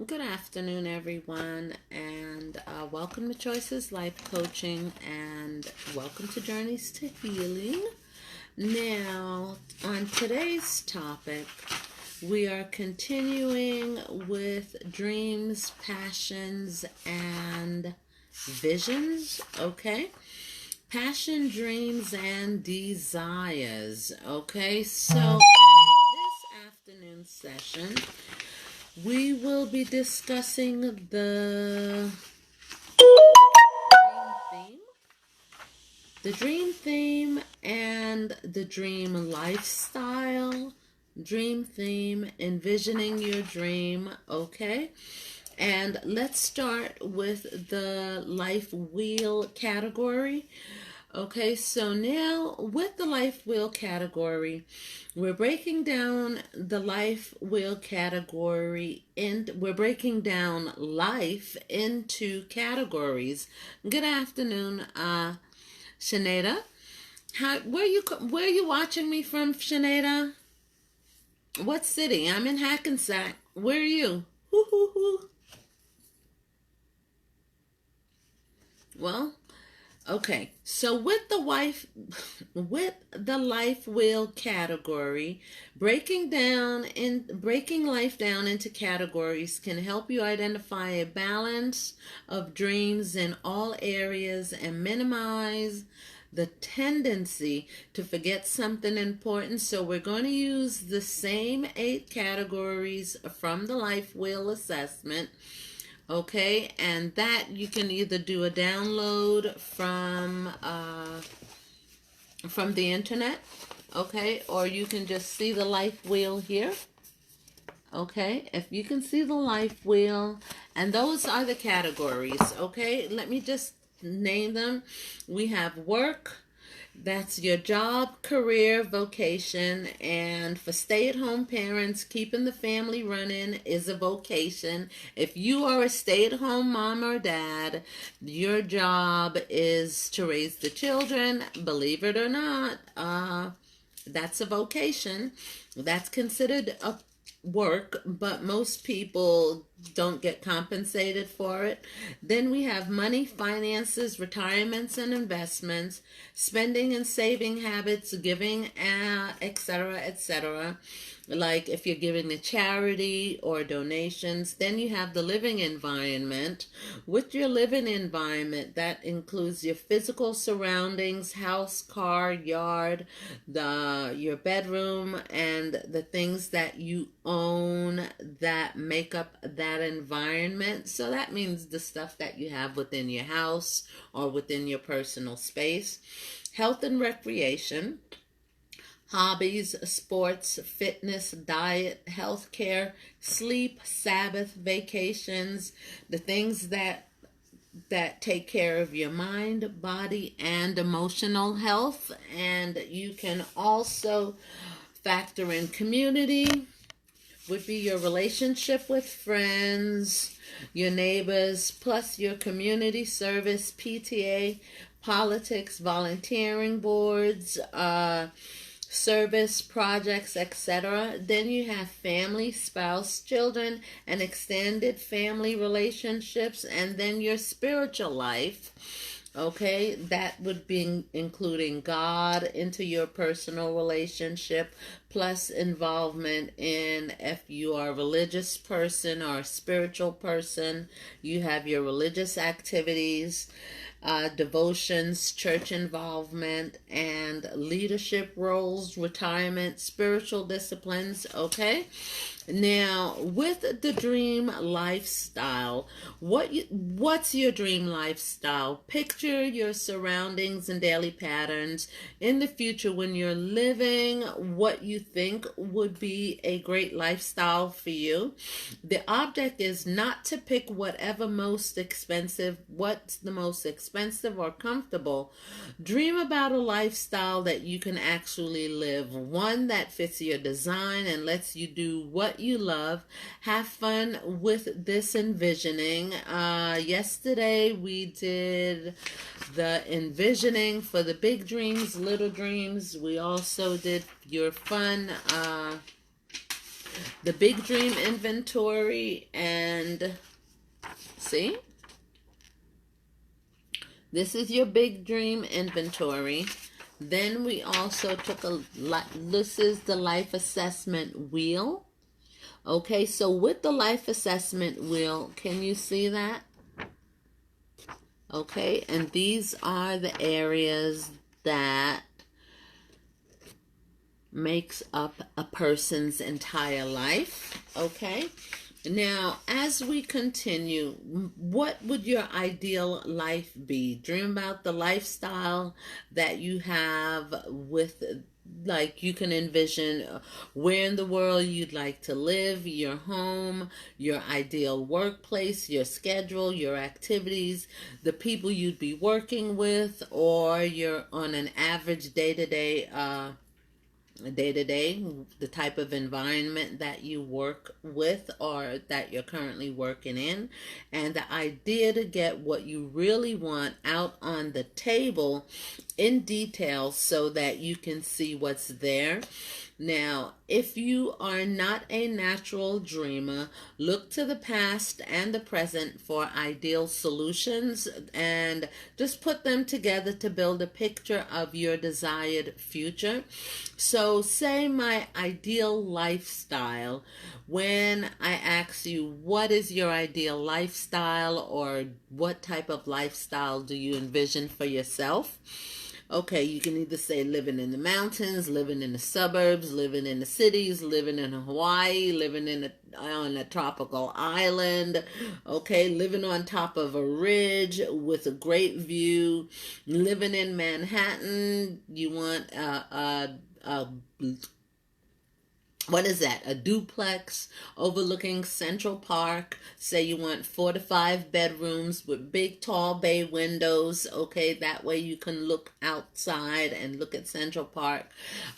Good afternoon, everyone, and welcome to Choices Life Coaching, and welcome to Journeys to Healing. Now, on today's topic, we are continuing with dreams, passions, and visions, okay? Passion, dreams, and desires, okay? So, this afternoon session, we will be discussing the dream theme and the dream lifestyle, dream theme, envisioning your dream, okay? And let's start with the life wheel category. Okay, so now with the life wheel category, we're breaking down the life wheel category and we're breaking down life into categories. Good afternoon, Shaneda. Where are you watching me from, Shaneda? What city? I'm in Hackensack. Where are you? Hoo hoo hoo. Well, okay, so with the life wheel category, breaking life down into categories can help you identify a balance of dreams in all areas and minimize the tendency to forget something important. So we're going to use the same 8 categories from the life wheel assessment. Okay, and that you can either do a download from the internet, okay, or you can just see the life wheel here. Okay, if you can see the life wheel, and those are the categories. Okay, let me just name them. We have work. That's your job, career, vocation, and for stay-at-home parents, keeping the family running is a vocation. If you are a stay-at-home mom or dad, your job is to raise the children. Believe it or not, that's a vocation. That's considered a work, but most people don't get compensated for it. Then we have money, finances, retirements and investments, spending and saving habits, giving, etc., etc. Like if you're giving to charity or donations. Then you have the living environment. With your living environment, that includes your physical surroundings, house, car, yard, your bedroom, and the things that you own that make up that environment. So that means the stuff that you have within your house or within your personal space. Health and recreation, hobbies, sports, fitness, diet, healthcare, sleep, Sabbath, vacations, the things that take care of your mind, body, and emotional health. And you can also factor in community, would be your relationship with friends, your neighbors, plus your community service, PTA, politics, volunteering boards, service projects, etc. Then you have family, spouse, children, and extended family relationships, and then your spiritual life. Okay, that would be including God into your personal relationship, plus involvement in, if you are a religious person or a spiritual person, you have your religious activities, devotions, church involvement, and leadership roles, retirement, spiritual disciplines, okay? Now, with the dream lifestyle, what's your dream lifestyle? Picture your surroundings and daily patterns in the future when you're living what you think would be a great lifestyle for you. The object is not to pick what's the most expensive or comfortable. Dream about a lifestyle that you can actually live, one that fits your design and lets you do what you love. Have fun with this envisioning. Yesterday we did the envisioning for the big dreams, little dreams. We also did your fun the big dream inventory, and see, this is your big dream inventory. Then we also took this is the life assessment wheel. Okay, so with the life assessment wheel, can you see that? Okay, and these are the areas that makes up a person's entire life. Okay, now as we continue, what would your ideal life be? Dream about the lifestyle that you have with, like, you can envision where in the world you'd like to live, your home, your ideal workplace, your schedule, your activities, the people you'd be working with, or you're on an average day-to-day the type of environment that you work with or that you're currently working in, and the idea to get what you really want out on the table in detail so that you can see what's there. Now, if you are not a natural dreamer, look to the past and the present for ideal solutions and just put them together to build a picture of your desired future. So, say my ideal lifestyle. When I ask you, what is your ideal lifestyle, or what type of lifestyle do you envision for yourself? Okay, you can either say living in the mountains, living in the suburbs, living in the cities, living in Hawaii, living on a tropical island, okay, living on top of a ridge with a great view, living in Manhattan. You want what is that? A duplex overlooking Central Park. Say you want 4 to 5 bedrooms with big, tall bay windows. Okay, that way you can look outside and look at Central Park.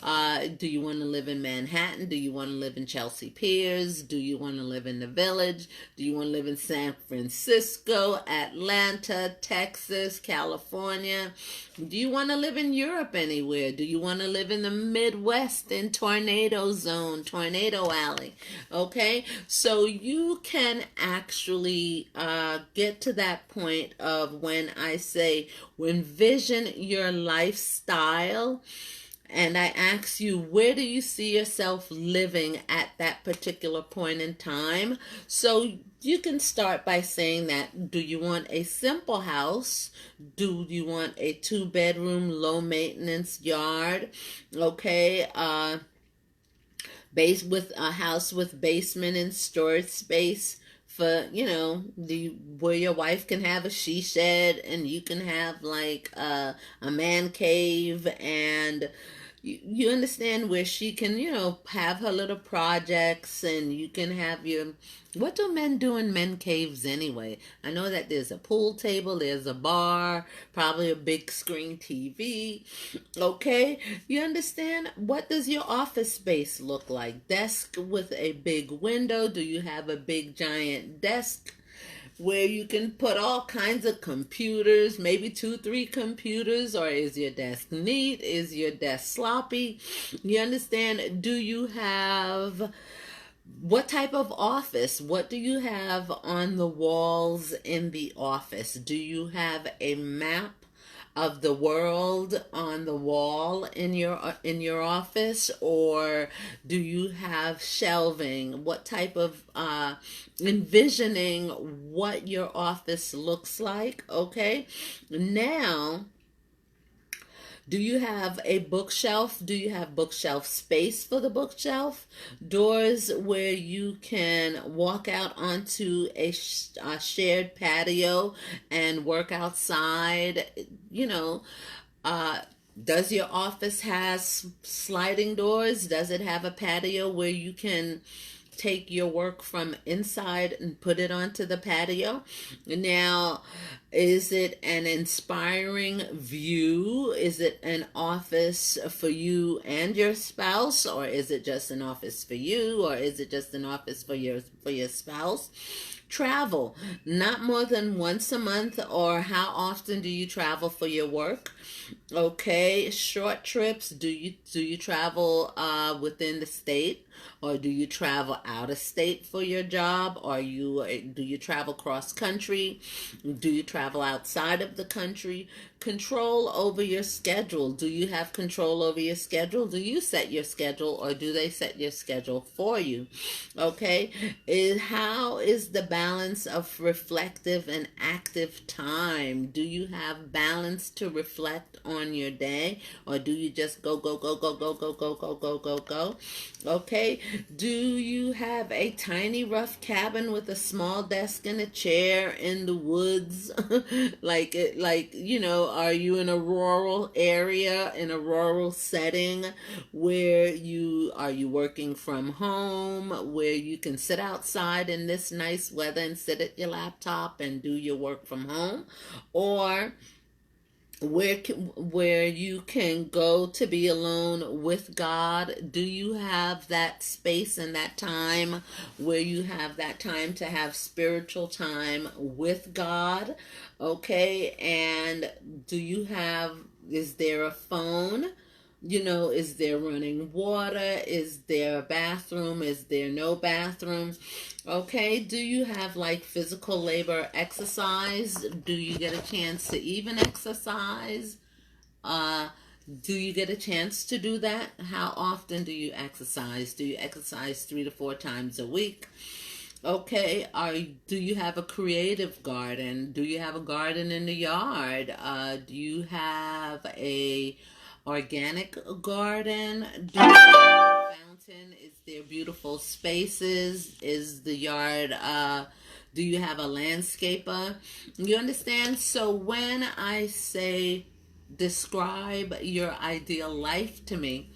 Do you want to live in Manhattan? Do you want to live in Chelsea Piers? Do you want to live in the Village? Do you want to live in San Francisco, Atlanta, Texas, California? Do you want to live in Europe anywhere? Do you want to live in the Midwest in Tornado Zone, Tornado Alley? Okay, so you can actually get to that point of when I say, envision your lifestyle, and I ask you, where do you see yourself living at that particular point in time? So you can start by saying that, do you want a simple house? Do you want a 2-bedroom, low maintenance yard? Okay, with a house with basement and storage space for, where your wife can have a she shed and you can have like a man cave, and you understand, where she can, have her little projects, and you can have what do men do in men caves anyway? I know that there's a pool table, there's a bar, probably a big screen TV. Okay, you understand? What does your office space look like? Desk with a big window. Do you have a big giant desk where you can put all kinds of computers, maybe 2-3 computers? Or is your desk neat? Is your desk sloppy? You understand? Do you have, what type of office? What do you have on the walls in the office? Do you have a map of the world on the wall in your office, or do you have shelving? What type of envisioning what your office looks like? Okay, now, do you have a bookshelf? Do you have bookshelf space for the bookshelf? Doors where you can walk out onto a shared patio and work outside? Does your office has sliding doors? Does it have a patio where you can take your work from inside and put it onto the patio? Now, is it an inspiring view? Is it an office for you and your spouse, or is it just an office for you, or is it just an office for your spouse? Travel, not more than once a month, or how often do you travel for your work? Okay, short trips. Do you travel within the state, or do you travel out of state for your job? Do you travel cross country? Do you travel outside of the country? Control over your schedule. Do you have control over your schedule? Do you set your schedule, or do they set your schedule for you? Okay. How is the balance of reflective and active time? Do you have balance to reflect on your day, or do you just go, go, go, go, go, go, go, go, go, go, go? Okay. Do you have a tiny rough cabin with a small desk and a chair in the woods? Are you in a rural area, in a rural setting, where are you working from home, where you can sit outside in this nice weather and sit at your laptop and do your work from home? Or where you can go to be alone with God? Do you have that space and that time where you have that time to have spiritual time with God? Okay, and is there a phone? Is there running water? Is there a bathroom? Is there no bathroom? Okay, do you have like physical labor exercise? Do you get a chance to even exercise? Do you get a chance to do that? How often do you exercise? Do you exercise 3 to 4 times a week? Okay, do you have a creative garden? Do you have a garden in the yard? Do you have a organic garden? Do you have a fountain? Is there beautiful spaces? Is the yard, do you have a landscaper? You understand? So when I say describe your ideal life to me,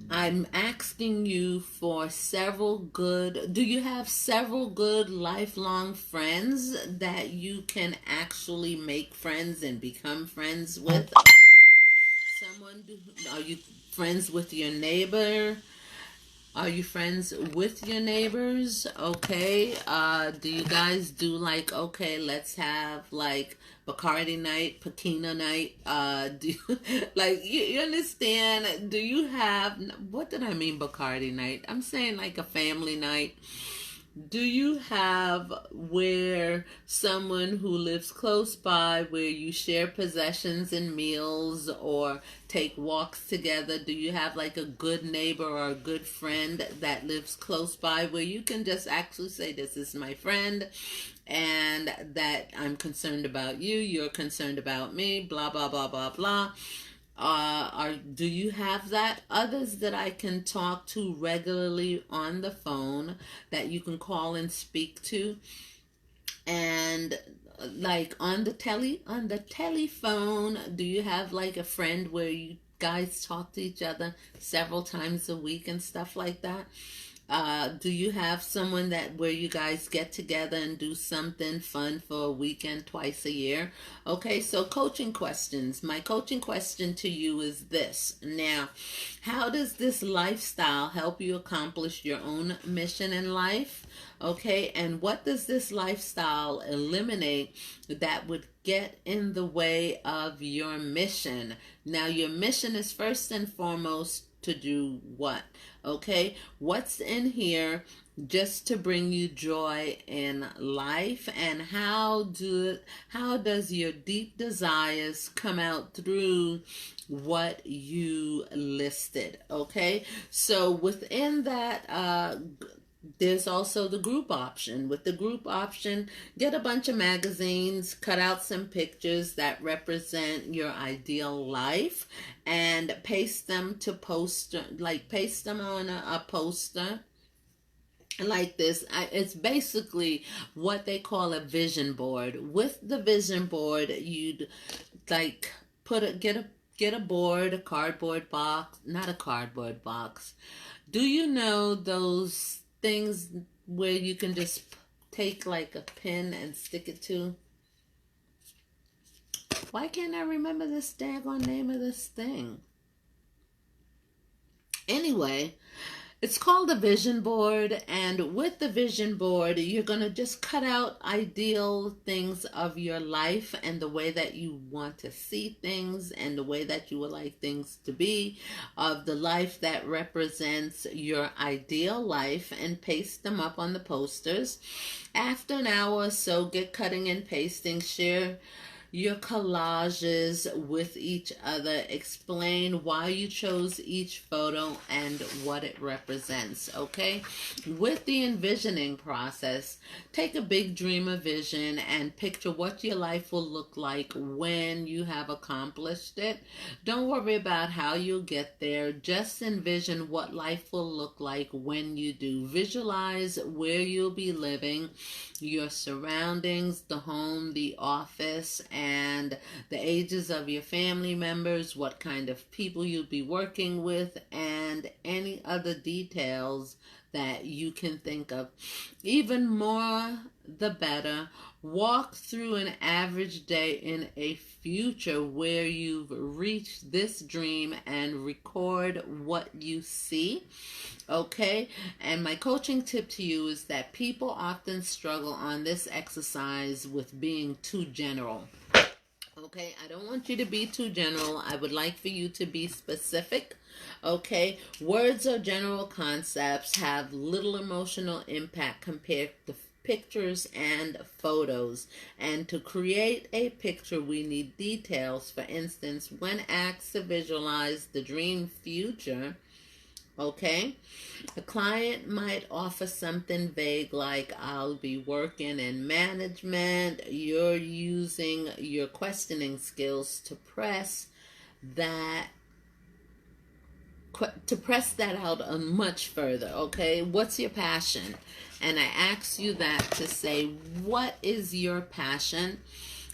I'm asking you for do you have several good lifelong friends that you can actually make friends and become friends with? Are you friends with your neighbor? Are you friends with your neighbors? Okay. Do you guys do let's have like Bacardi night, Paquina night? Do you, you understand? Do you have, what did I mean Bacardi night? I'm saying like a family night. Do you have where someone who lives close by, where you share possessions and meals or take walks together? Do you have like a good neighbor or a good friend that lives close by where you can just actually say, this is my friend, and that I'm concerned about you, you're concerned about me, blah, blah, blah, blah, blah? Do you have that? Others that I can talk to regularly on the phone that you can call and speak to, and like on the telephone? Do you have like a friend where you guys talk to each other several times a week and stuff like that? Do you have someone where you guys get together and do something fun for a weekend twice a year? Okay, so coaching questions. My coaching question to you is this. Now, how does this lifestyle help you accomplish your own mission in life? Okay, and what does this lifestyle eliminate that would get in the way of your mission? Now, your mission is first and foremost to do what? Okay, what's in here just to bring you joy in life, and how does your deep desires come out through what you listed? Okay, so within that, there's also the group option. With the group option, get a bunch of magazines, cut out some pictures that represent your ideal life, and paste them on a poster like this. It's basically what they call a vision board. With the vision board, you'd like get a board, a cardboard box, not a cardboard box. Do you know those things where you can just take like a pin and stick it to? Why can't I remember this daggone name of this thing? Anyway, It's called a vision board, and with the vision board, you're going to just cut out ideal things of your life and the way that you want to see things and the way that you would like things to be, of the life that represents your ideal life, and paste them up on the posters. After an hour or so, get cutting and pasting, share your collages with each other, explain why you chose each photo and what it represents. Okay, with the envisioning process, take a big dream of vision and picture what your life will look like when you have accomplished it. Don't worry about how you'll get there, just envision what life will look like when you do. Visualize where you'll be living, your surroundings, the home, the office, and the ages of your family members, what kind of people you'll be working with, and any other details that you can think of. Even more, the better. Walk through an average day in a future where you've reached this dream and record what you see. Okay, and my coaching tip to you is that people often struggle on this exercise with being too general. Okay, I don't want you to be too general. I would like for you to be specific. Okay, words or general concepts have little emotional impact compared to pictures and photos. And to create a picture, we need details. For instance, when asked to visualize the dream future, okay, the client might offer something vague like, I'll be working in management. You're using your questioning skills to press that out much further. Okay, what's your passion? And I ask you that to say, what is your passion?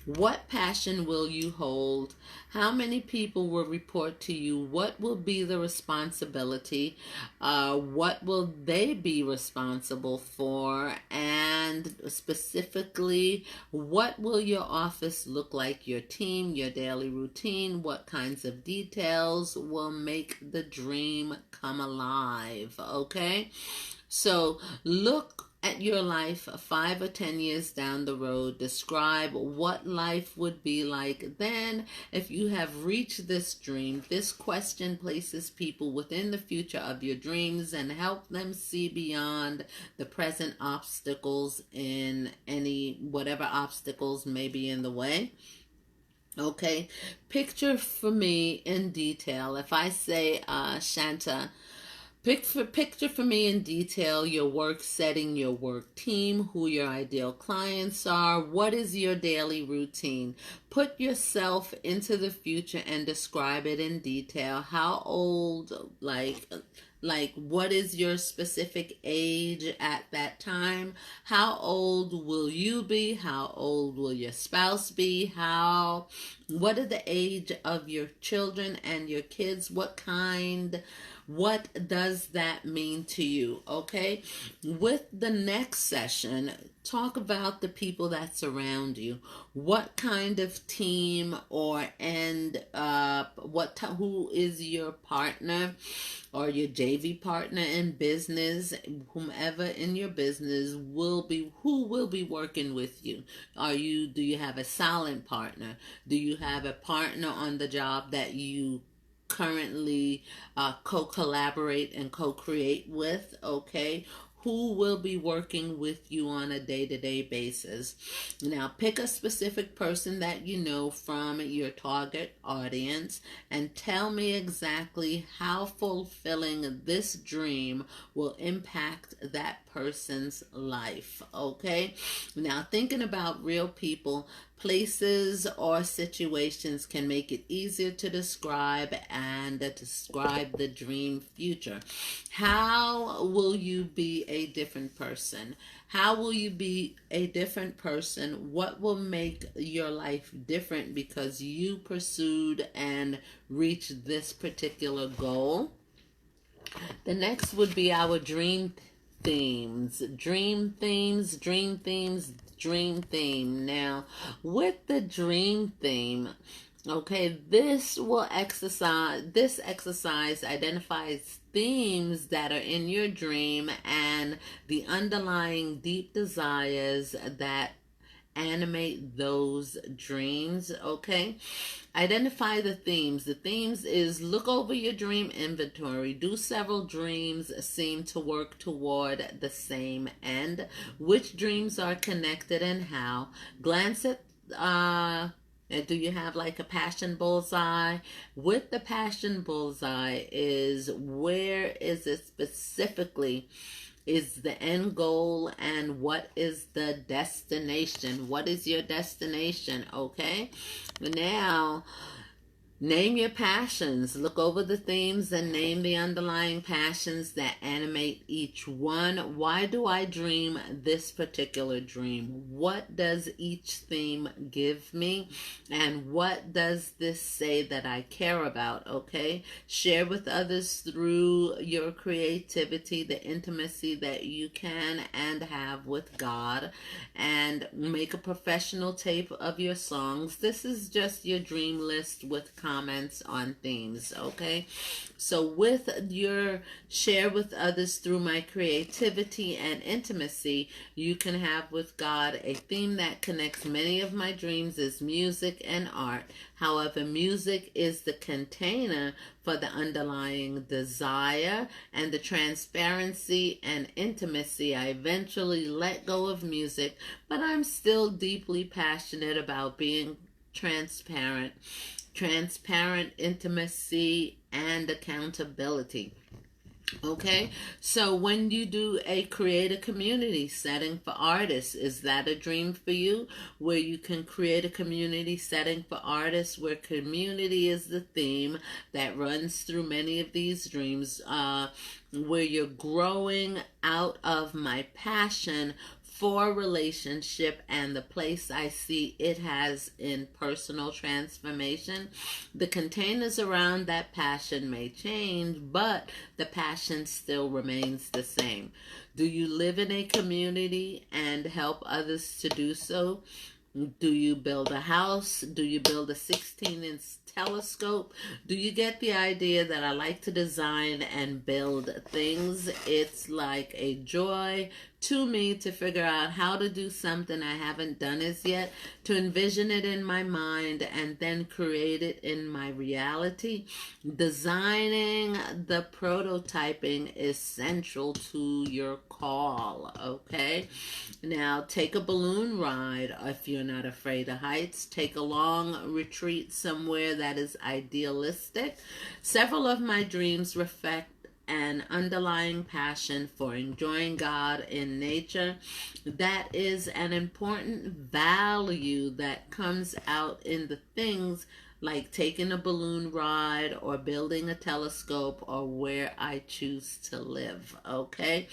What passion will you hold? How many people will report to you? What will be the responsibility? What will they be responsible for? And specifically, what will your office look like? Your team, your daily routine? What kinds of details will make the dream come alive? Okay? So look at your life 5 or 10 years down the road. Describe what life would be like then if you have reached this dream. This question places people within the future of your dreams and help them see beyond the present obstacles in whatever obstacles may be in the way. Okay, picture for me in detail. If I say, Shanta, picture for me in detail your work setting, your work team, who your ideal clients are, what is your daily routine. Put yourself into the future and describe it in detail. How old, like what is your specific age at that time? How old will you be? How old will your spouse be? What are the age of your children and your kids? What does that mean to you? Okay, with the next session, talk about the people that surround you. What kind of team who is your partner or your JV partner in business? Whomever in your business who will be working with you. Do you have a silent partner? Do you have a partner on the job that you currently co-collaborate and co-create with? Okay, who will be working with you on a day-to-day basis? Now pick a specific person that you know from your target audience and tell me exactly how fulfilling this dream will impact that person's life. Okay, now thinking about real people, places, or situations can make it easier to describe the dream future. How will you be a different person? How will you be a different person? What will make your life different because you pursued and reached this particular goal? The next would be our dream themes. Dream theme. Now, with the dream theme, okay, this exercise identifies themes that are in your dream and the underlying deep desires that animate those dreams. Okay, identify the themes. The themes is look over your dream inventory. Do several dreams seem to work toward the same end? Which dreams are connected and how? Glance at do you have like a passion bullseye? With the passion bullseye is where is it specifically is the end goal and what is the destination? What is your destination? Okay. Now, name your passions. Look over the themes and name the underlying passions that animate each one. Why do I dream this particular dream? What does each theme give me? And what does this say that I care about? Okay? Share with others through your creativity, the intimacy that you can and have with God. And make a professional tape of your songs. This is just your dream list with comments on themes. Okay, so with your share with others through my creativity and intimacy, you can have with God a theme that connects many of my dreams is music and art. However, music is the container for the underlying desire and the transparency and intimacy. I eventually let go of music, but I'm still deeply passionate about being transparent, intimacy, and accountability. Okay, so when you do create a community setting for artists, is that a dream for you? Where you can create a community setting for artists where community is the theme that runs through many of these dreams, where you're growing out of my passion for relationship and the place I see it has in personal transformation. The containers around that passion may change, but the passion still remains the same. Do you live in a community and help others to do so? Do you build a house? Do you build a 16-inch telescope? Do you get the idea that I like to design and build things? It's like a joy to me to figure out how to do something I haven't done as yet, to envision it in my mind and then create it in my reality. Designing the prototyping is central to your call. Okay, now take a balloon ride if you're not afraid of heights. Take a long retreat somewhere that is idealistic. Several of my dreams reflect an underlying passion for enjoying God in nature. That is an important value that comes out in the things like taking a balloon ride or building a telescope or where I choose to live. Okay.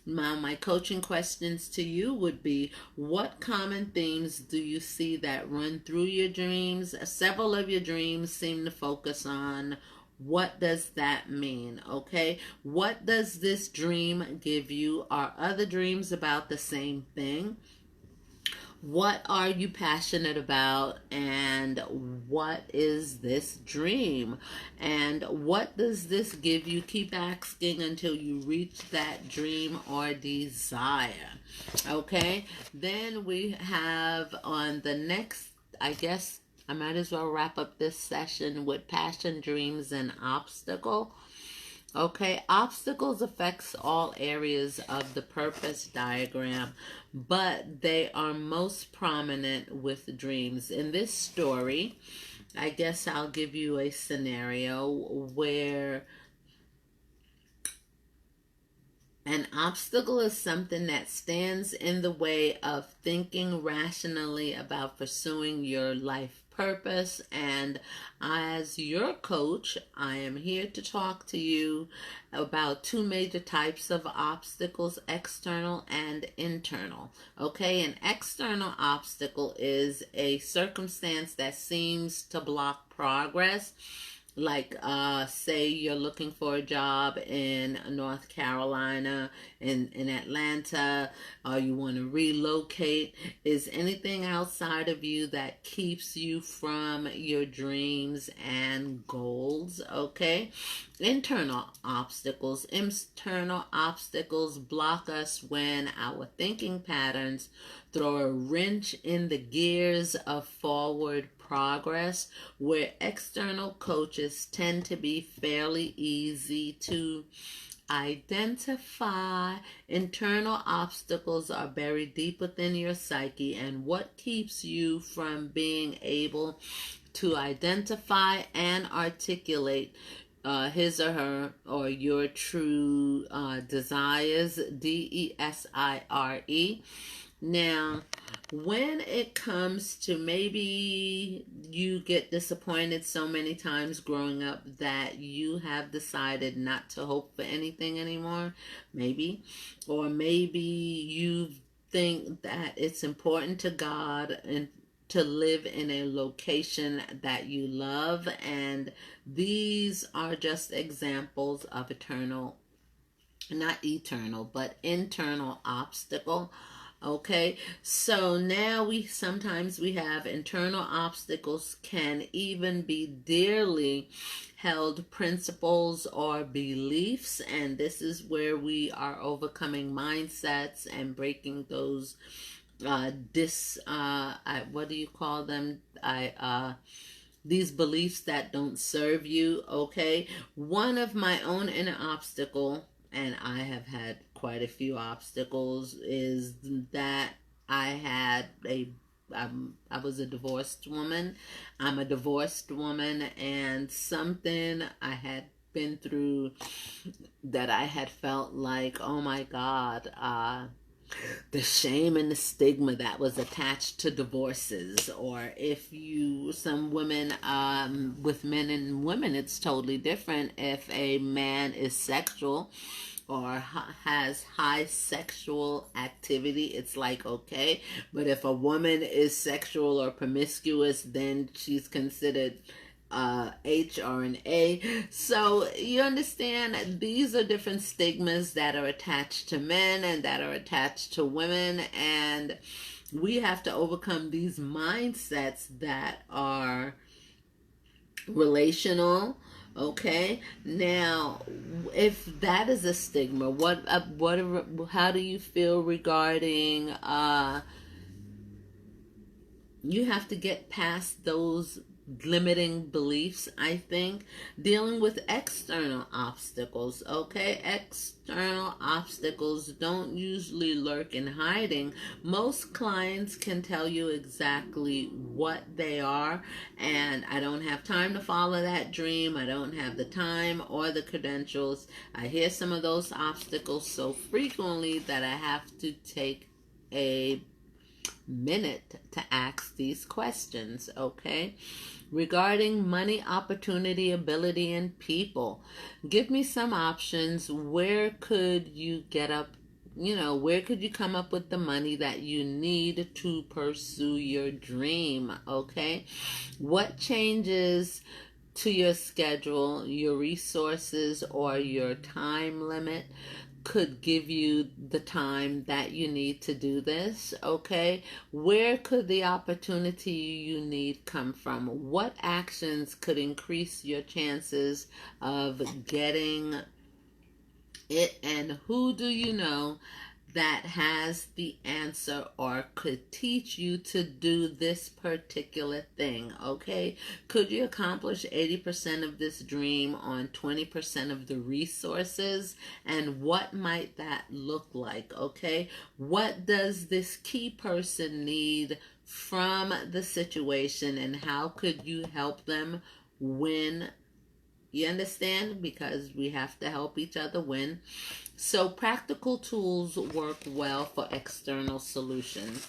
Now, my coaching questions to you would be, what common themes do you see that run through your dreams? Several of your dreams seem to focus on what does that mean? Okay, what does this dream give you? Are other dreams about the same thing? What are you passionate about, and what is this dream, and what does this give you? Keep asking until you reach that dream or desire. Okay, then we have on the next, I guess I might as well wrap up this session with passion, dreams, and obstacle. Okay, obstacles affects all areas of the purpose diagram, but they are most prominent with dreams. In this story, I guess I'll give you a scenario where an obstacle is something that stands in the way of thinking rationally about pursuing your life purpose. And as your coach, I am here to talk to you about two major types of obstacles, external and internal. Okay, an external obstacle is a circumstance that seems to block progress. Like, say you're looking for a job in North Carolina, in Atlanta, or you want to relocate. Is anything outside of you that keeps you from your dreams and goals? Okay. Internal obstacles block us when our thinking patterns throw a wrench in the gears of forward progress, where external coaches tend to be fairly easy to identify. Internal obstacles are buried deep within your psyche, and what keeps you from being able to identify and articulate his or her or your true desires, DESIRE. Now, when it comes to, maybe you get disappointed so many times growing up that you have decided not to hope for anything anymore, maybe, or maybe you think that it's important to God and to live in a location that you love, and these are just examples of not eternal, but internal obstacle. Okay, so now sometimes we have internal obstacles, can even be dearly held principles or beliefs, and this is where we are overcoming mindsets and breaking those what do you call them? These beliefs that don't serve you. Okay, one of my own inner obstacle, and I have had quite a few obstacles, is that I was a divorced woman. I'm a divorced woman, and something I had been through that I had felt like, oh my God, the shame and the stigma that was attached to divorces. Or if some women, with men and women, it's totally different. If a man is sexual or has high sexual activity, it's like, okay. But if a woman is sexual or promiscuous, then she's considered H or an A. So you understand, these are different stigmas that are attached to men and that are attached to women, and we have to overcome these mindsets that are relational. Okay, now if that is a stigma, how do you feel regarding you have to get past those limiting beliefs? I think dealing with external obstacles. Okay, external obstacles don't usually lurk in hiding. Most clients can tell you exactly what they are, and I don't have time to follow that dream. I don't have the time or the credentials. I hear some of those obstacles so frequently that I have to take a minute to ask these questions. Okay, regarding money, opportunity, ability, and people, give me some options. Where could you where could you come up with the money that you need to pursue your dream? Okay, what changes to your schedule, your resources, or your time limit could give you the time that you need to do this? Okay, where could the opportunity you need come from? What actions could increase your chances of getting it, and who do you know that has the answer or could teach you to do this particular thing? Okay, could you accomplish 80% of this dream on 20% of the resources? And what might that look like? Okay, what does this key person need from the situation, and how could you help them win? You understand? Because we have to help each other win. So practical tools work well for external solutions.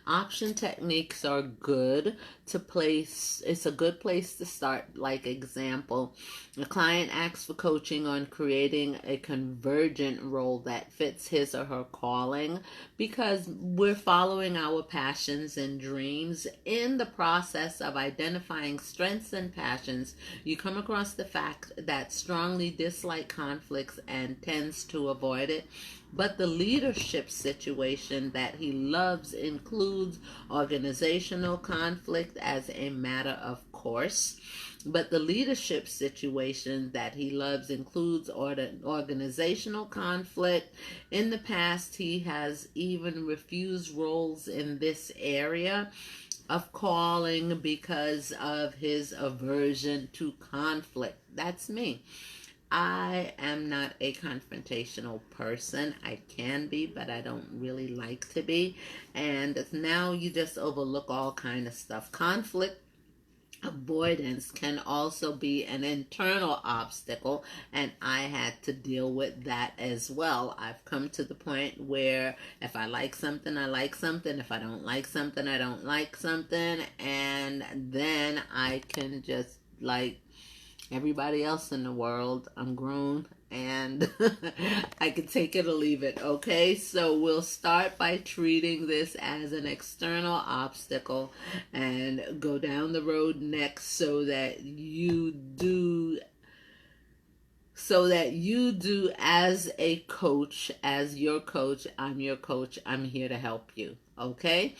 Option techniques are good to place. It's a good place to start. Like example, a client asks for coaching on creating a convergent role that fits his or her calling, because we're following our passions and dreams. In the process of identifying strengths and passions, you come across the fact that strongly dislike conflicts and tends to avoid it. But the leadership situation that he loves includes organizational conflict as a matter of course. But the leadership situation that he loves includes organizational conflict. In the past, he has even refused roles in this area of calling because of his aversion to conflict. That's me. I am not a confrontational person. I can be, but I don't really like to be. And now you just overlook all kind of stuff. Conflict avoidance can also be an internal obstacle, and I had to deal with that as well. I've come to the point where if I like something, I like something. If I don't like something, I don't like something. And then I can just, like everybody else in the world, I'm grown and I can take it or leave it. Okay, so we'll start by treating this as an external obstacle and go down the road next so that you do as a coach, as your coach. I'm your coach. I'm here to help you. Okay?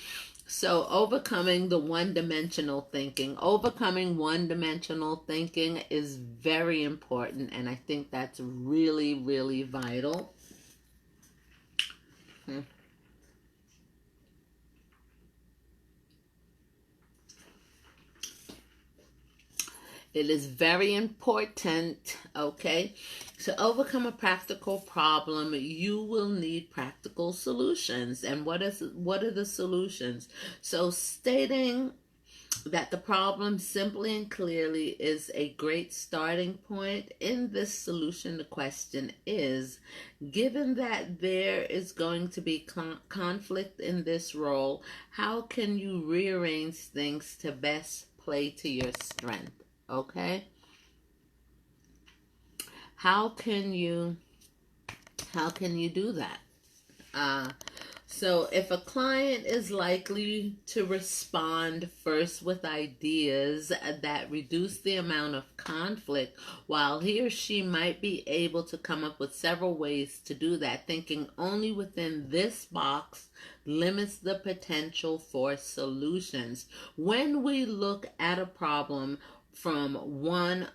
So overcoming the one-dimensional thinking. Overcoming one-dimensional thinking is very important, and I think that's really, really vital. It is very important, okay? To overcome a practical problem, you will need practical solutions. And what are the solutions? So stating that the problem simply and clearly is a great starting point. In this solution, the question is, given that there is going to be conflict in this role, how can you rearrange things to best play to your strength? Okay? How can you do that? So if a client is likely to respond first with ideas that reduce the amount of conflict, while he or she might be able to come up with several ways to do that, thinking only within this box limits the potential for solutions. When we look at a problem from one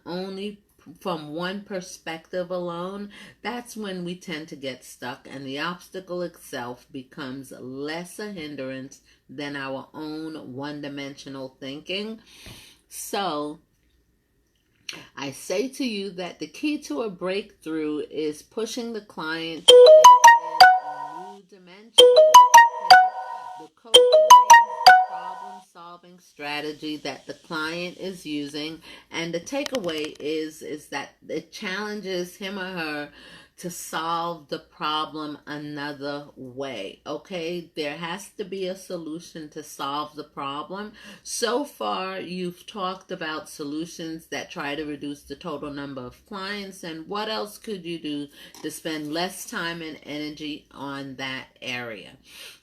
perspective alone, that's when we tend to get stuck, and the obstacle itself becomes less a hindrance than our own one-dimensional thinking. So I say to you that the key to a breakthrough is pushing the client to a new dimension. The coach problem-solving strategy that the client is using, and the takeaway is that it challenges him or her to solve the problem another way. Okay, there has to be a solution to solve the problem. So far, you've talked about solutions that try to reduce the total number of clients, and what else could you do to spend less time and energy on that area?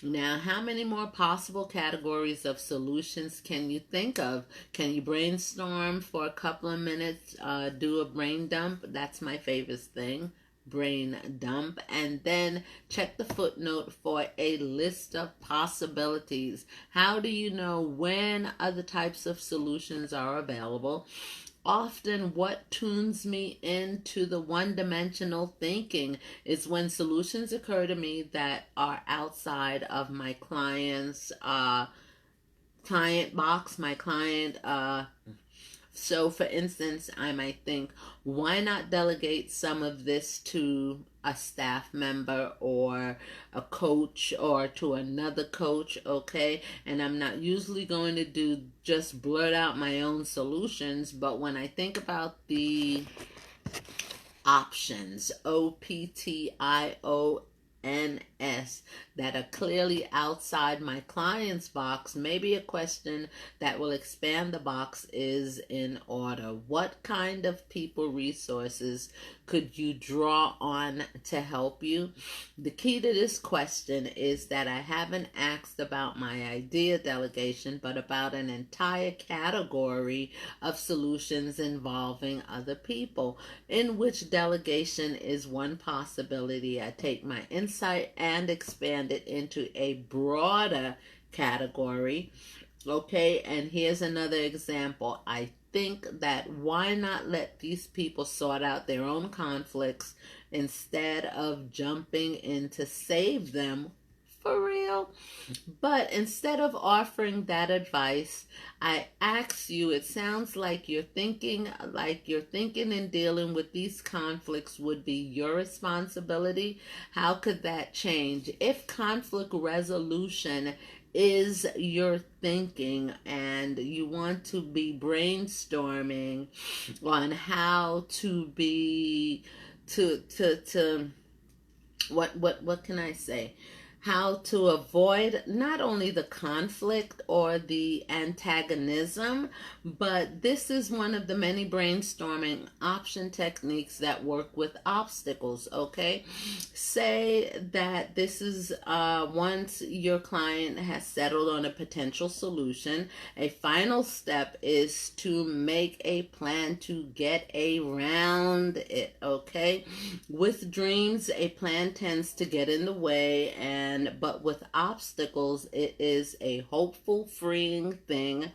Now, how many more possible categories of solutions can you think of? Can you brainstorm for a couple of minutes, do a brain dump? That's my favorite thing. Brain dump, and then check the footnote for a list of possibilities. How do you know when other types of solutions are available? Often what tunes me into the one-dimensional thinking is when solutions occur to me that are outside of my client's client box, my client so, for instance, I might think, why not delegate some of this to a staff member or a coach or to another coach, okay? And I'm not usually going to just blurt out my own solutions, but when I think about the options, OPTIONS, that are clearly outside my client's box, maybe a question that will expand the box is in order. What kind of people resources could you draw on to help you? The key to this question is that I haven't asked about my idea delegation, but about an entire category of solutions involving other people, in which delegation is one possibility. I take my insight and expand it into a broader category. Okay, and here's another example. I think that why not let these people sort out their own conflicts instead of jumping in to save them, for real? But instead of offering that advice, I ask you, it sounds like you're thinking and dealing with these conflicts would be your responsibility. How could that change? If conflict resolution is your thinking and you want to be brainstorming on how to be what can I say? How to avoid not only the conflict or the antagonism, but this is one of the many brainstorming option techniques that work with obstacles, okay? Say that this is once your client has settled on a potential solution, a final step is to make a plan to get around it, okay? With dreams, a plan tends to get in the way, but with obstacles, it is a hopeful, freeing thing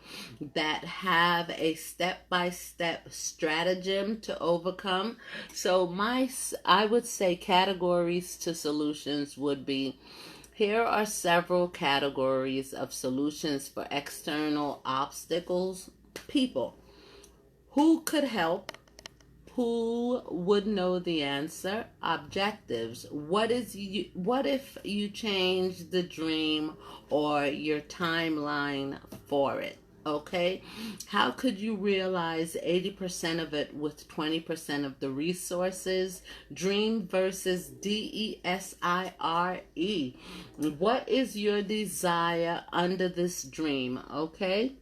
that have a step-by-step stratagem to overcome. So I would say categories to solutions would be, here are several categories of solutions for external obstacles. People. Who could help? Who would know the answer? Objectives. What if you change the dream or your timeline for it? Okay? How could you realize 80% of it with 20% of the resources? Dream versus DESIRE. What is your desire under this dream? Okay?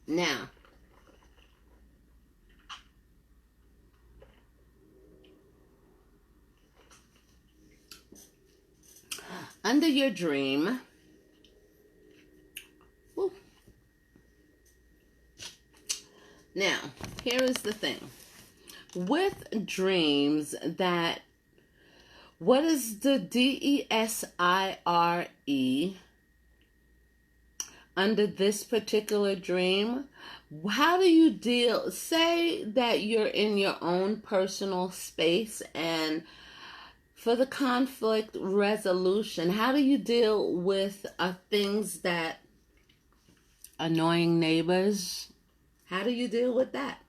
Now, under your dream, now, here is the thing. With dreams that, what is the DESIRE under this particular dream? How do you deal, say that you're in your own personal space, and for the conflict resolution, how do you deal with things that, annoying neighbors? How do you deal with that?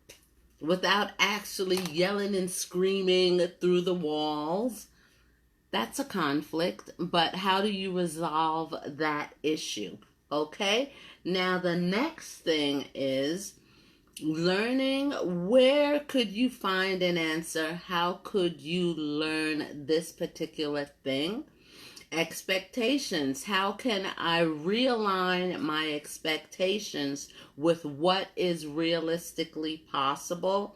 Without actually yelling and screaming through the walls. That's a conflict, but how do you resolve that issue? Okay? Now the next thing is learning. Where could you find an answer? How could you learn this particular thing? Expectations. How can I realign my expectations with what is realistically possible?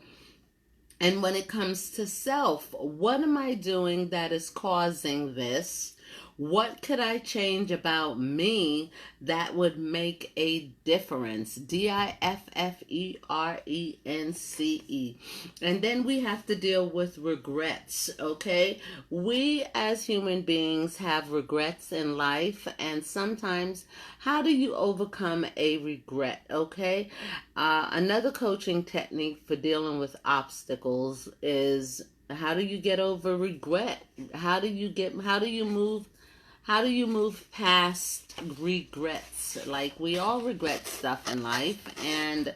And when it comes to self, what am I doing that is causing this? What could I change about me that would make a difference? DIFFERENCE. And then we have to deal with regrets, okay? We as human beings have regrets in life, and sometimes, how do you overcome a regret, okay? Another coaching technique for dealing with obstacles is, how do you get over regret? How do you move past regrets? Like, we all regret stuff in life. And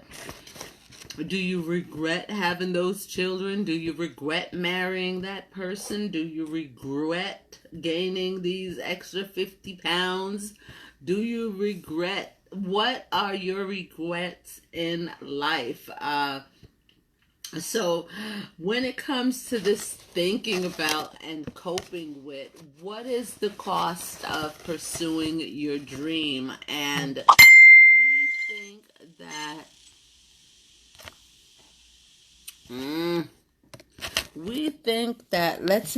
do you regret having those children? Do you regret marrying that person? Do you regret gaining these extra 50 pounds? Do you regret? What are your regrets in life? So, when it comes to this thinking about and coping with, what is the cost of pursuing your dream? And we think that mm, let's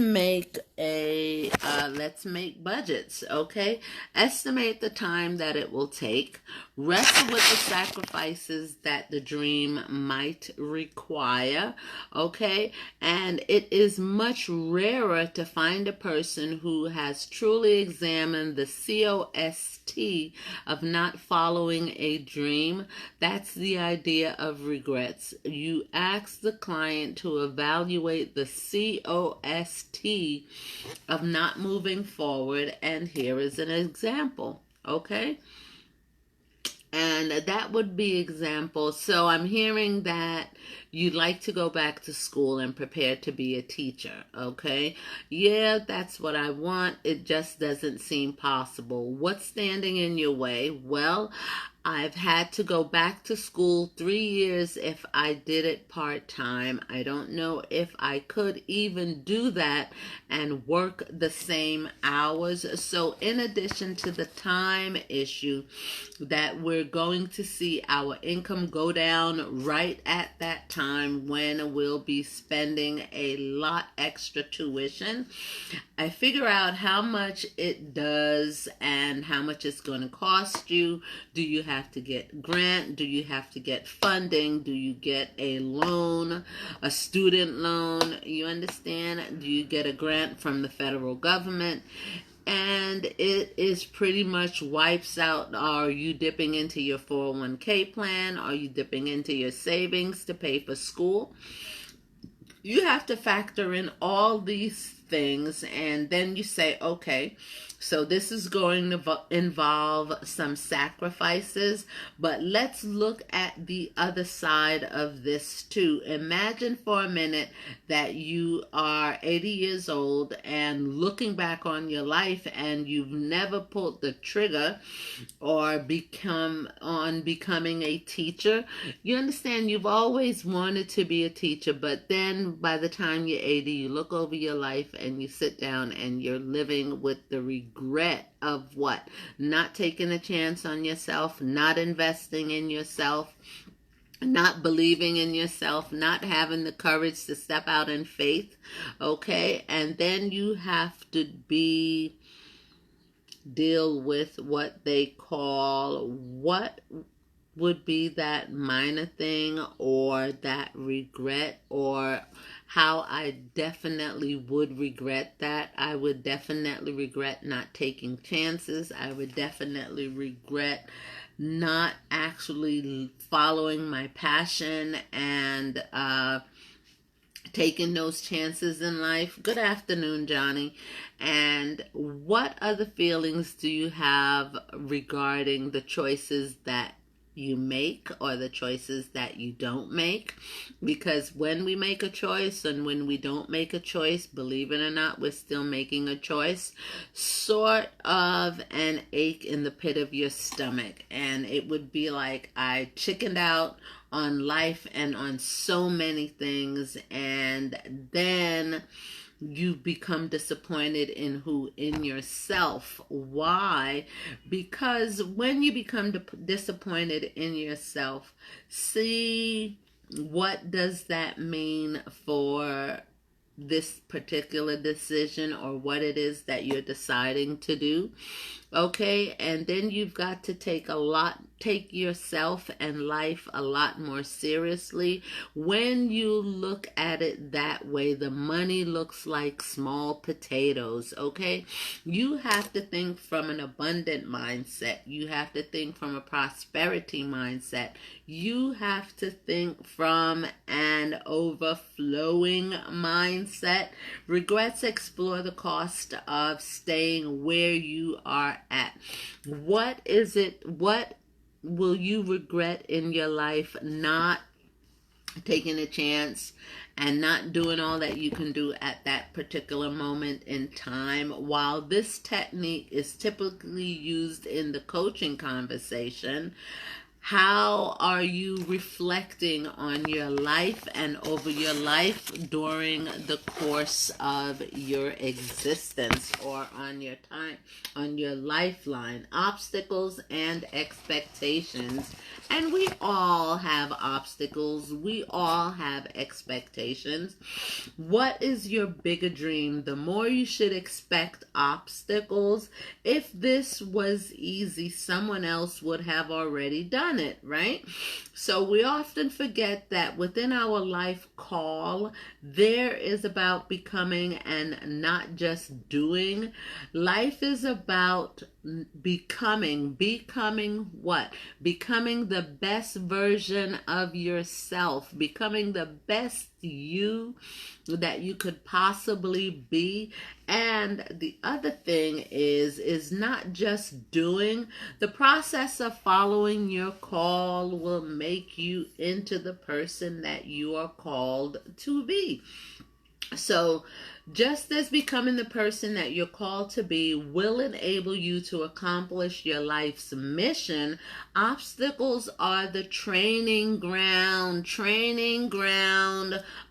make budgets. Okay, estimate the time that it will take, wrestle with the sacrifices that the dream might require. Okay, and it is much rarer to find a person who has truly examined the cost of not following a dream. That's the idea of regrets. You ask the client to evaluate the cost of not moving forward, and here is an example. Okay, and that would be example. So I'm hearing that you'd like to go back to school and prepare to be a teacher. Okay, yeah, that's what I want. It just doesn't seem possible. What's standing in your way? Well, I've had to go back to school 3 years if I did it part-time. I don't know if I could even do that and work the same hours. So in addition to the time issue, that we're going to see our income go down right at that time when we'll be spending a lot extra tuition. I figure out how much it does and how much it's going to cost you. Do you have to get grant? Do you have to get funding? Do you get a loan, a student loan? You understand? Do you get a grant from the federal government? And it is pretty much wipes out, are you dipping into your 401k plan? Are you dipping into your savings to pay for school? You have to factor in all these things, and then you say, okay, so this is going to involve some sacrifices, but let's look at the other side of this too. Imagine for a minute that you are 80 years old and looking back on your life and you've never pulled the trigger or becoming a teacher. You understand, you've always wanted to be a teacher, but then by the time you're 80, you look over your life and you sit down and you're living with the regret of what? Not taking a chance on yourself, not investing in yourself, not believing in yourself, not having the courage to step out in faith. Okay, and then you have to deal with what they call, what would be that minor thing or that regret, or how I definitely would regret that. I would definitely regret not taking chances. I would definitely regret not actually following my passion and taking those chances in life. Good afternoon, Johnny. And what other feelings do you have regarding the choices that you make or the choices that you don't make? Because when we make a choice and when we don't make a choice, believe it or not, we're still making a choice. Sort of an ache in the pit of your stomach, and it would be like I chickened out on life and on so many things, and then you become disappointed in yourself. Why? Because when you become disappointed in yourself, see, what does that mean for this particular decision or what it is that you're deciding to do? Okay, and then you've got to take yourself and life a lot more seriously. When you look at it that way, the money looks like small potatoes. Okay, you have to think from an abundant mindset. You have to think from a prosperity mindset. You have to think from an overflowing mindset. Regrets explore the cost of staying where you are at. What will you regret in your life? Not taking a chance and not doing all that you can do at that particular moment in time. While this technique is typically used in the coaching conversation, How are you reflecting on your life and over your life during the course of your existence, or on your time, on your lifeline? Obstacles and expectations. And we all have obstacles. We all have expectations. What is your bigger dream? The more you should expect obstacles. If this was easy, someone else would have already done it, right? So we often forget that within our life call, there is about becoming and not just doing. Life is about becoming. Becoming what? Becoming the best version of yourself. Becoming the best you that you could possibly be. And the other thing is not just doing. The process of following your call will make you into the person that you are called to be. So just as becoming the person that you're called to be will enable you to accomplish your life's mission, obstacles are the training ground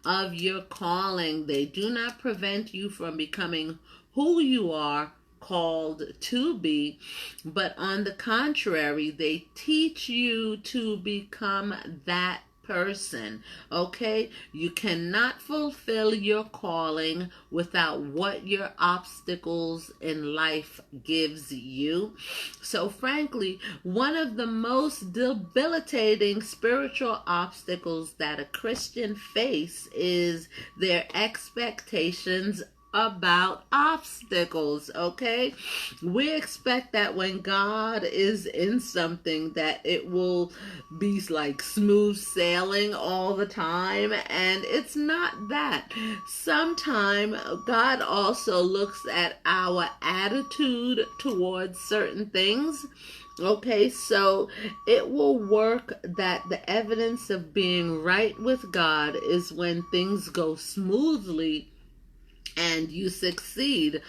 of your calling. They do not prevent you from becoming who you are called to be, but on the contrary, they teach you to become that person. Okay, you cannot fulfill your calling without what your obstacles in life gives you. So frankly, one of the most debilitating spiritual obstacles that a Christian face is their expectations about obstacles. Okay, we expect that when God is in something that it will be like smooth sailing all the time, and it's not that. Sometimes God also looks at our attitude towards certain things. Okay, so it will work that the evidence of being right with God is when things go smoothly and you succeed.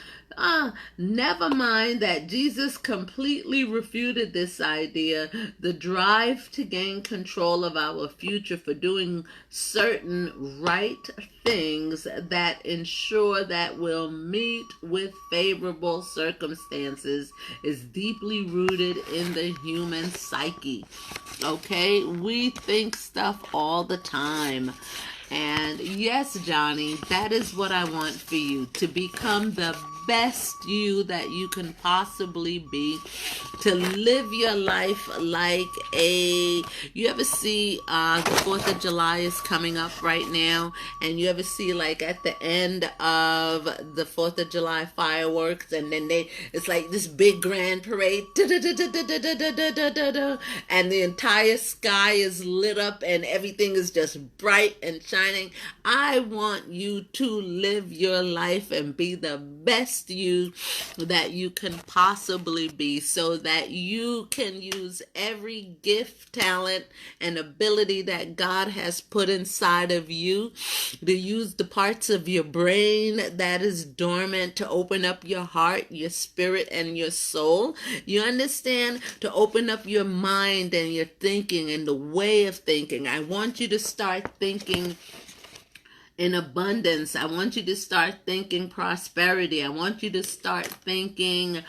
Never mind that Jesus completely refuted this idea. The drive to gain control of our future for doing certain right things that ensure that we'll meet with favorable circumstances is deeply rooted in the human psyche. Okay, we think stuff all the time. And yes, Johnny, that is what I want for you, to become the best you that you can possibly be, to live your life like you ever see the 4th of July is coming up right now, and you ever see like at the end of the 4th of July fireworks, and then it's like this big grand parade, and the entire sky is lit up and everything is just bright and shining. I want you to live your life and be the best you that you can possibly be, so that you can use every gift, talent, and ability that God has put inside of you, to use the parts of your brain that is dormant to open up your heart, your spirit, and your soul. You understand? To open up your mind and your thinking and the way of thinking. I want you to start thinking in abundance. I want you to start thinking prosperity. I want you to start thinking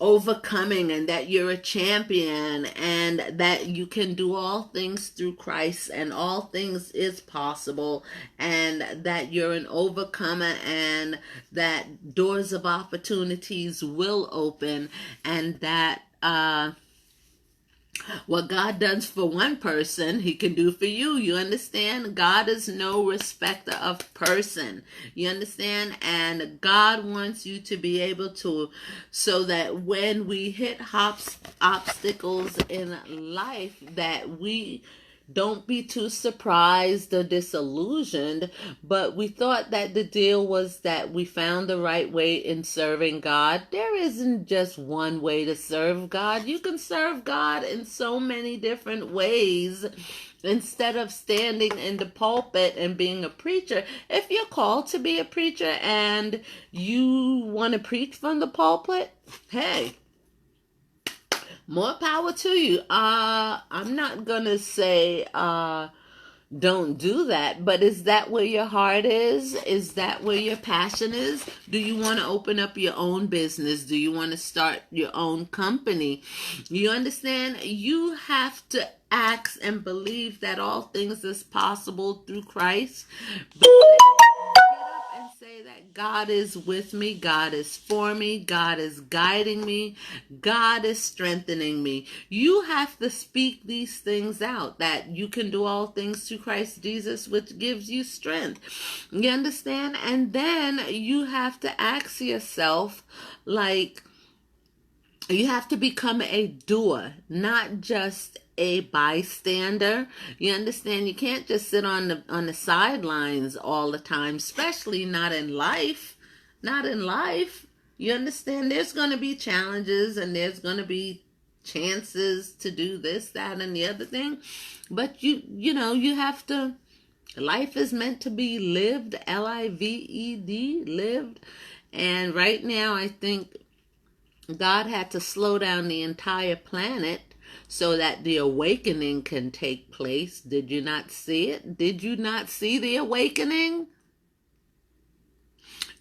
overcoming, and that you're a champion, and that you can do all things through Christ, and all things is possible, and that you're an overcomer, and that doors of opportunities will open, and that what God does for one person, he can do for you. You understand? God is no respecter of person. You understand? And God wants you to be able to, so that when we hit obstacles in life, that we don't be too surprised or disillusioned, but we thought that the deal was that we found the right way in serving God. There isn't just one way to serve God. You can serve God in so many different ways. Instead of standing in the pulpit and being a preacher, if you're called to be a preacher and you want to preach from the pulpit, hey, More power to you. I'm not gonna say don't do that, but is that where your heart is? Is that where your passion is? Do you want to open up your own business? Do you want to start your own company? You understand? You have to ask and believe that all things is possible through Christ. But and say that God is with me, God is for me, God is guiding me, God is strengthening me. You have to speak these things out, that you can do all things through Christ Jesus, which gives you strength. You understand? And then you have to ask yourself, like, you have to become a doer, not just a bystander. You understand? You can't just sit on the sidelines all the time, especially not in life. Not in life. You understand? There's going to be challenges and there's going to be chances to do this, that, and the other thing. But you know, you have to. Life is meant to be lived, lived, lived. And right now, I think God had to slow down the entire planet so that the awakening can take place. Did you not see it? Did you not see the awakening?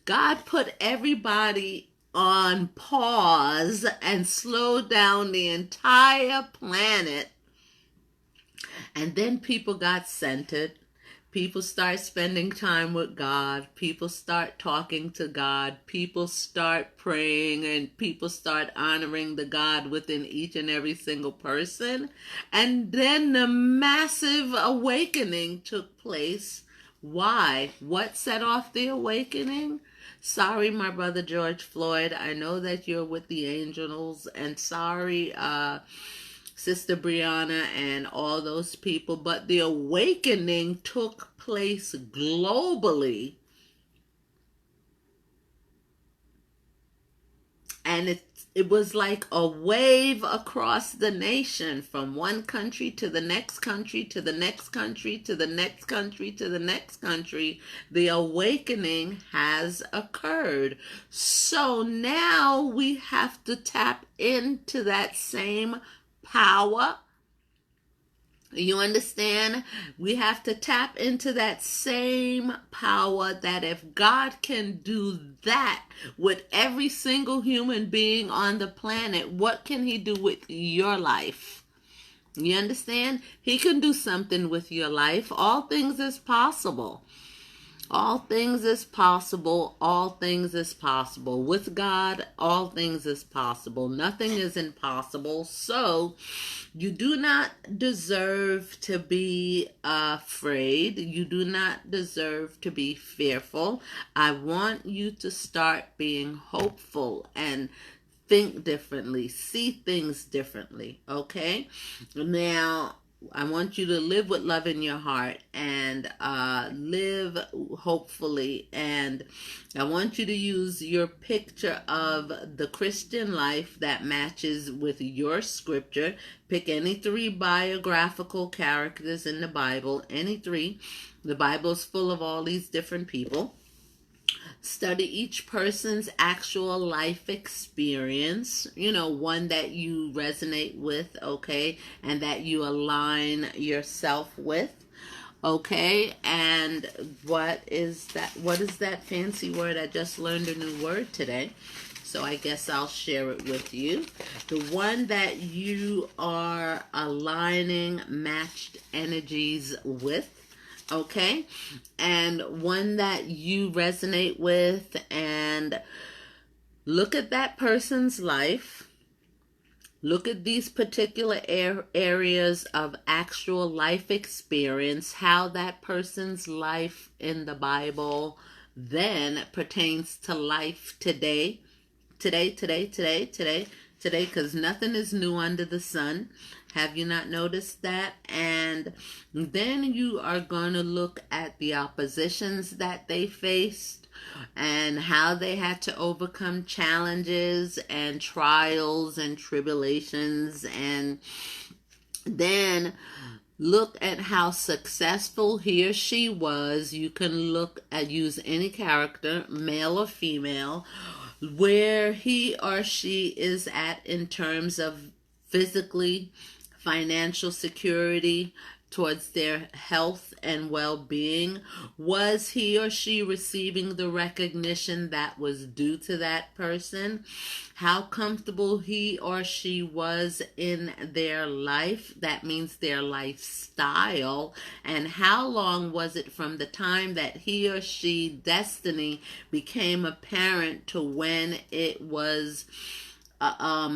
God put everybody on pause and slowed down the entire planet. And then people got centered. People start spending time with God. People start talking to God. People start praying, and people start honoring the God within each and every single person. And then the massive awakening took place. Why? What set off the awakening? Sorry, my brother George Floyd. I know that you're with the angels, and sorry, Sister Brianna and all those people, but the awakening took place globally, and it was like a wave across the nation, from one country to the next country to the next country to the next country to the next country. The awakening has occurred. So now we have to tap into that same power. You understand? We have to tap into that same power, that if God can do that with every single human being on the planet, what can he do with your life? You understand? He can do something with your life. All things is possible. All things is possible. All things is possible. With God, all things is possible. Nothing is impossible. So, you do not deserve to be afraid. You do not deserve to be fearful. I want you to start being hopeful and think differently, see things differently, okay? Now, I want you to live with love in your heart and live hopefully. And I want you to use your picture of the Christian life that matches with your scripture. Pick any 3 biographical characters in the Bible, any 3. The Bible's full of all these different people. Study each person's actual life experience, you know, one that you resonate with, okay, and that you align yourself with, okay. And what is that fancy word? I just learned a new word today, so I guess I'll share it with you. The one that you are aligning matched energies with, okay, and one that you resonate with. And look at that person's life. Look at these particular areas of actual life experience, how that person's life in the Bible then pertains to life today, because nothing is new under the sun. Have you not noticed that? And then you are going to look at the oppositions that they faced and how they had to overcome challenges and trials and tribulations. And then look at how successful he or she was. You can use any character, male or female, where he or she is at in terms of physically, financial security, towards their health and well-being? Was he or she receiving the recognition that was due to that person? How comfortable he or she was in their life, that means their lifestyle, and how long was it from the time that he or she destiny became apparent to when it was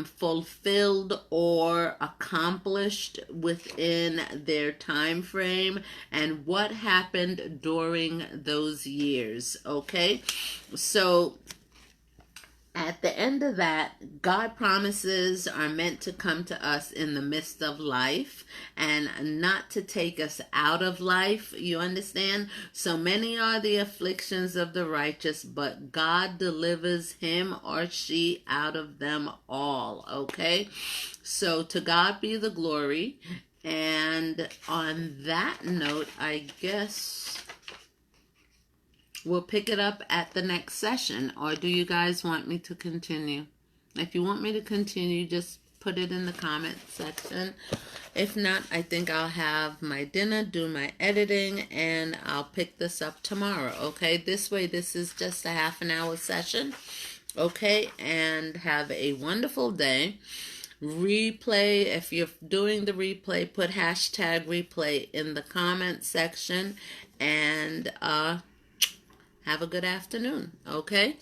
fulfilled or accomplished within their time frame, and what happened during those years. Okay, so at the end of that, God promises are meant to come to us in the midst of life and not to take us out of life. You understand? So many are the afflictions of the righteous, but God delivers him or she out of them all. Okay? So to God be the glory. And on that note, I guess we'll pick it up at the next session. Or do you guys want me to continue? If you want me to continue, just put it in the comment section. If not, I think I'll have my dinner, do my editing, and I'll pick this up tomorrow. Okay, this way this is just a half an hour session. Okay, and have a wonderful day. Replay, if you're doing the replay, put hashtag replay in the comment section. And have a good afternoon, okay?